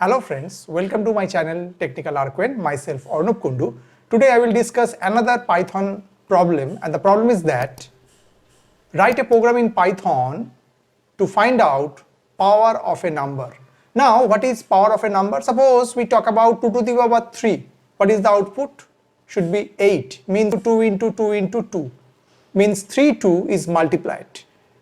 Hello friends, welcome to my channel Technical Arquen, myself Arnab Kundu. Today I will discuss another Python problem, and the problem is that write a program in Python to find out power of a number. Now what is power of a number? Suppose we talk about 2 to the power 3. What is the output? Should be 8, means 2 into 2 into 2, means 3 2 is multiplied.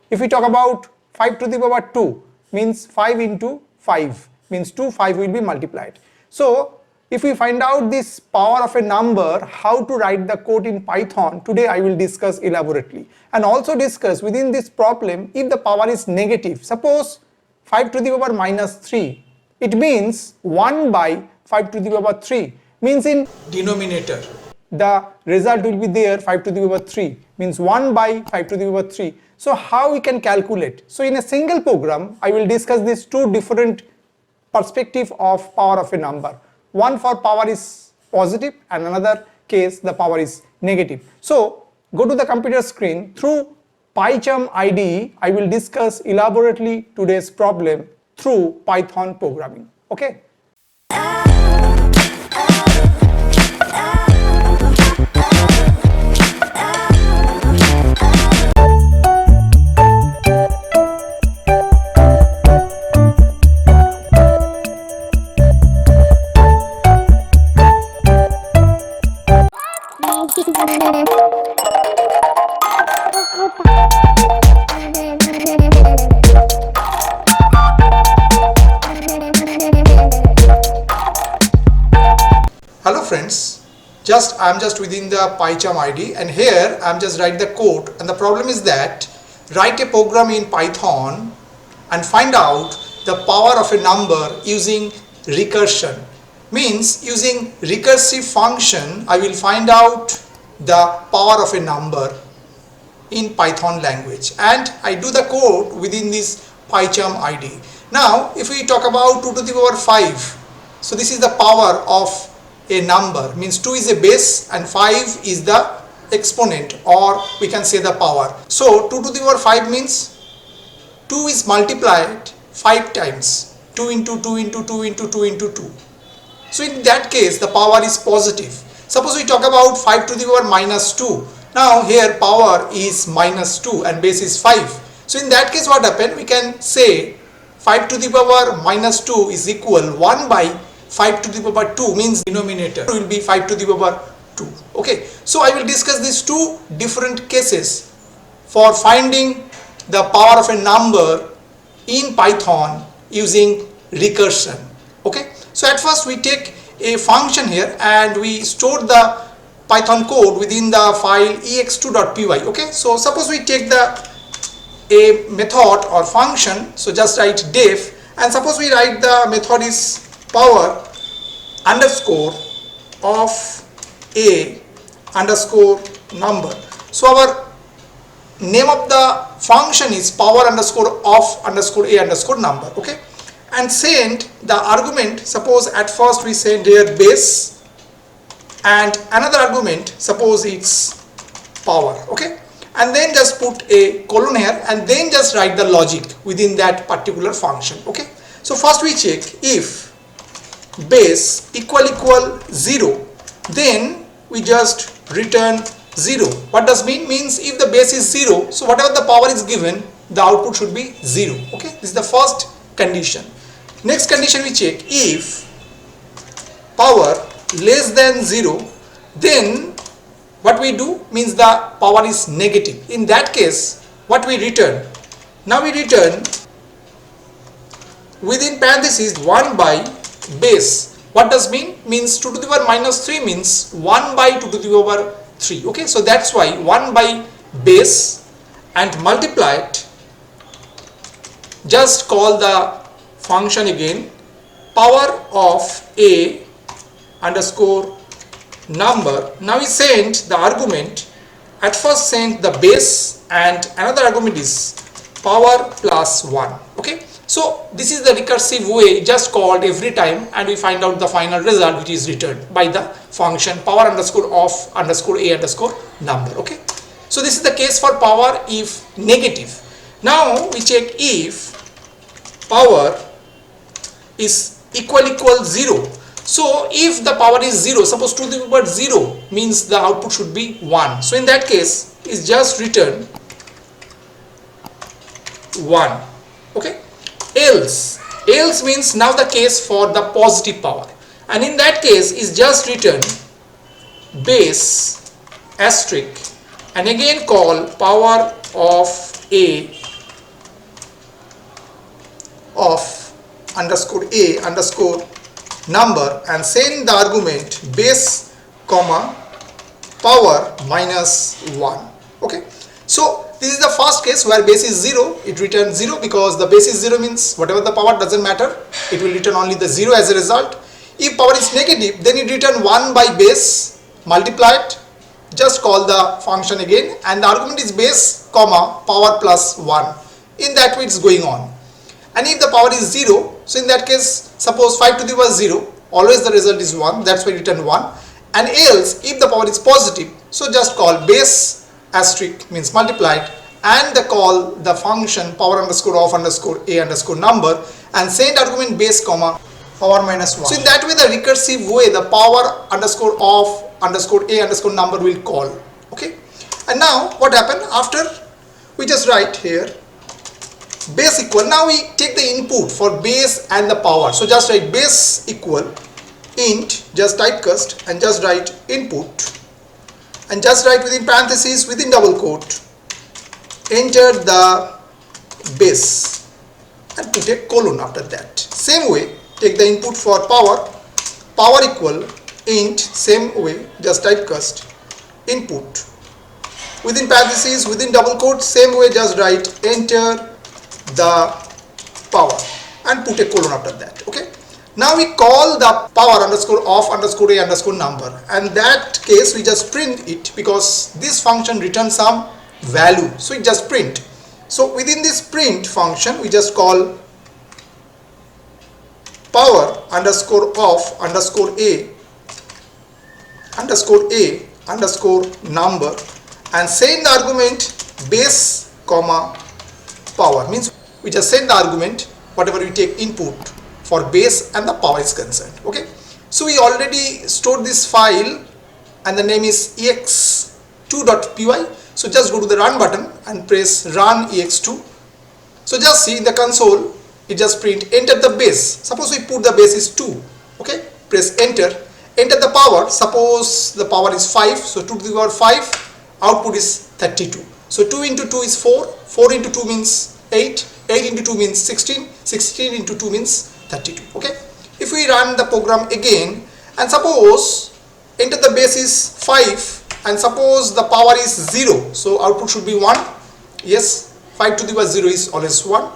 If we talk about 5 to the power 2, means 5 into 5, means 2 5 will be multiplied. So if we find out this power of a number, how to write the code in Python, today I will discuss elaborately, and also discuss within this problem if the power is negative. Suppose 5 to the power minus 3, it means 1 by 5 to the power 3, means in denominator the result will be there 5 to the power 3, means 1 by 5 to the power 3. So how we can calculate? So in a single program I will discuss these two different perspective of power of a number. One for power is positive and another case the power is negative. So go to the computer screen. Through Pycharm IDE I will discuss elaborately today's problem through Python programming. Okay. Hello friends, I am just within the Pycharm IDE, and here I am just write the code, and the problem is that write a program in Python and find out the power of a number using recursion. Means using recursive function I will find out the power of a number in Python language, and I do the code within this Pycharm IDE. Now if we talk about 2 to the power 5, so this is the power of a number, means 2 is a base and 5 is the exponent, or we can say the power. So 2 to the power 5 means 2 is multiplied 5 times, 2 into 2 into 2 into 2 into 2. So in that case the power is positive. Suppose we talk about 5 to the power minus 2. Now here power is minus 2 and base is 5. So in that case what happened? We can say 5 to the power minus 2 is equal 1 by 5 to the power 2, means denominator will be 5 to the power 2. Okay, so I will discuss these two different cases for finding the power of a number in Python using recursion. Okay, so at first we take a function here and we store the Python code within the file ex2.py. okay, so suppose we take a method or function, so just write def, and suppose we write the method is power underscore of a underscore number. So our name of the function is power underscore of underscore a underscore number. Okay, and send the argument. Suppose at first we send here base and another argument, suppose it's power. Okay, and then just put a colon here and then just write the logic within that particular function. Okay, so first we check if base equal 0, then we just return 0. What does means if the base is 0, so whatever the power is given, the output should be 0. Okay, this is the first condition. Next condition we check if power less than 0, then what we do means the power is negative. In that case what we return? Now we return within parentheses 1 by base. What does means 2 to the power minus 3 means 1 by 2 to the power 3. Okay, so that's why 1 by base and multiply it, just call the function again power of a underscore number. Now we send the argument, at first send the base and another argument is power plus 1. Okay, so this is the recursive way, just called every time, and we find out the final result which is returned by the function power underscore of underscore a underscore number. Okay, so this is the case for power if negative. Now we check if power is equal 0. So if the power is 0, suppose 2 to the power 0 means the output should be 1. So in that case is just written 1. Okay. Else means now the case for the positive power, and in that case is just written base asterisk and again call power of a underscore number and send the argument base comma power minus 1. Okay, so this is the first case where base is 0, it returns 0 because the base is 0 means whatever the power doesn't matter, it will return only the 0 as a result. If power is negative, then it return 1 by base multiplied, just call the function again and the argument is base comma power plus 1. In that way it's going on. And if the power is 0, so in that case suppose 5 to the power 0, always the result is 1, that's why return 1. And else if the power is positive, so just call base asterisk means multiplied and the call the function power underscore of underscore a underscore number and send argument base comma power minus 1. So in that way the recursive way the power underscore of underscore a underscore number will call. Okay, and now what happened after we just write here base equal, now we take the input for base and the power, so just write base equal int, just typecast and just write input and just write within parentheses within double quote enter the base and put a colon after that. Same way take the input for power equal int, same way just typecast input within parentheses within double quote, same way just write enter the power and put a colon after that. Okay, now we call the power underscore of underscore a underscore number and that case we just print it because this function returns some value, so it just print. So within this print function we just call power underscore of underscore a underscore number and send the argument base comma power, means we just send the argument whatever we take input for base and the power is concerned. Okay, so we already stored this file and the name is ex2.py. so just go to the run button and press run ex2. So just see in the console it just print enter the base, suppose we put the base is 2. Okay, press enter the power, suppose the power is 5, so 2 to the power 5, output is 32. So 2 into 2 is 4, 4 into 2 means 8, 8 into 2 means 16, 16 into 2 means 32. Okay, if we run the program again and suppose enter the base is 5 and suppose the power is 0, so output should be 1. Yes, 5 to the power 0 is always 1.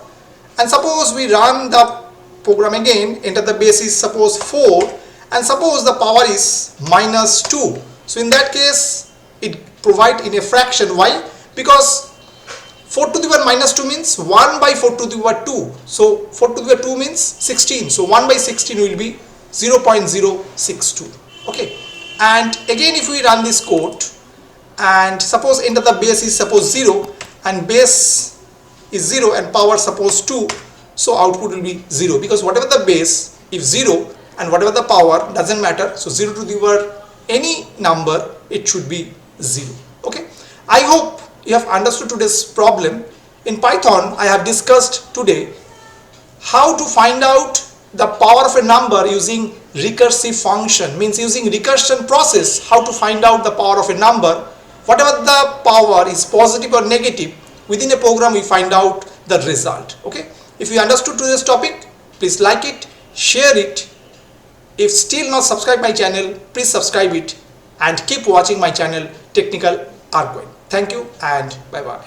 And suppose we run the program again, enter the base is suppose 4 and suppose the power is minus 2. So in that case it provide in a fraction. Why? Because 4 to the power minus 2 means 1 by 4 to the power 2. So 4 to the power 2 means 16. So 1 by 16 will be 0.062. Okay. And again if we run this code and suppose enter the base is suppose 0 and base is 0 and power suppose 2. So output will be 0 because whatever the base if 0 and whatever the power doesn't matter. So 0 to the power any number it should be 0. Okay. I hope you have understood today's problem. In Python I have discussed today how to find out the power of a number using recursive function, means using recursion process how to find out the power of a number. Whatever the power is positive or negative within a program we find out the result. Okay, if you understood today's topic please like it, share it. If still not subscribe my channel please subscribe it and keep watching my channel Technical Argwine. Thank you and bye bye.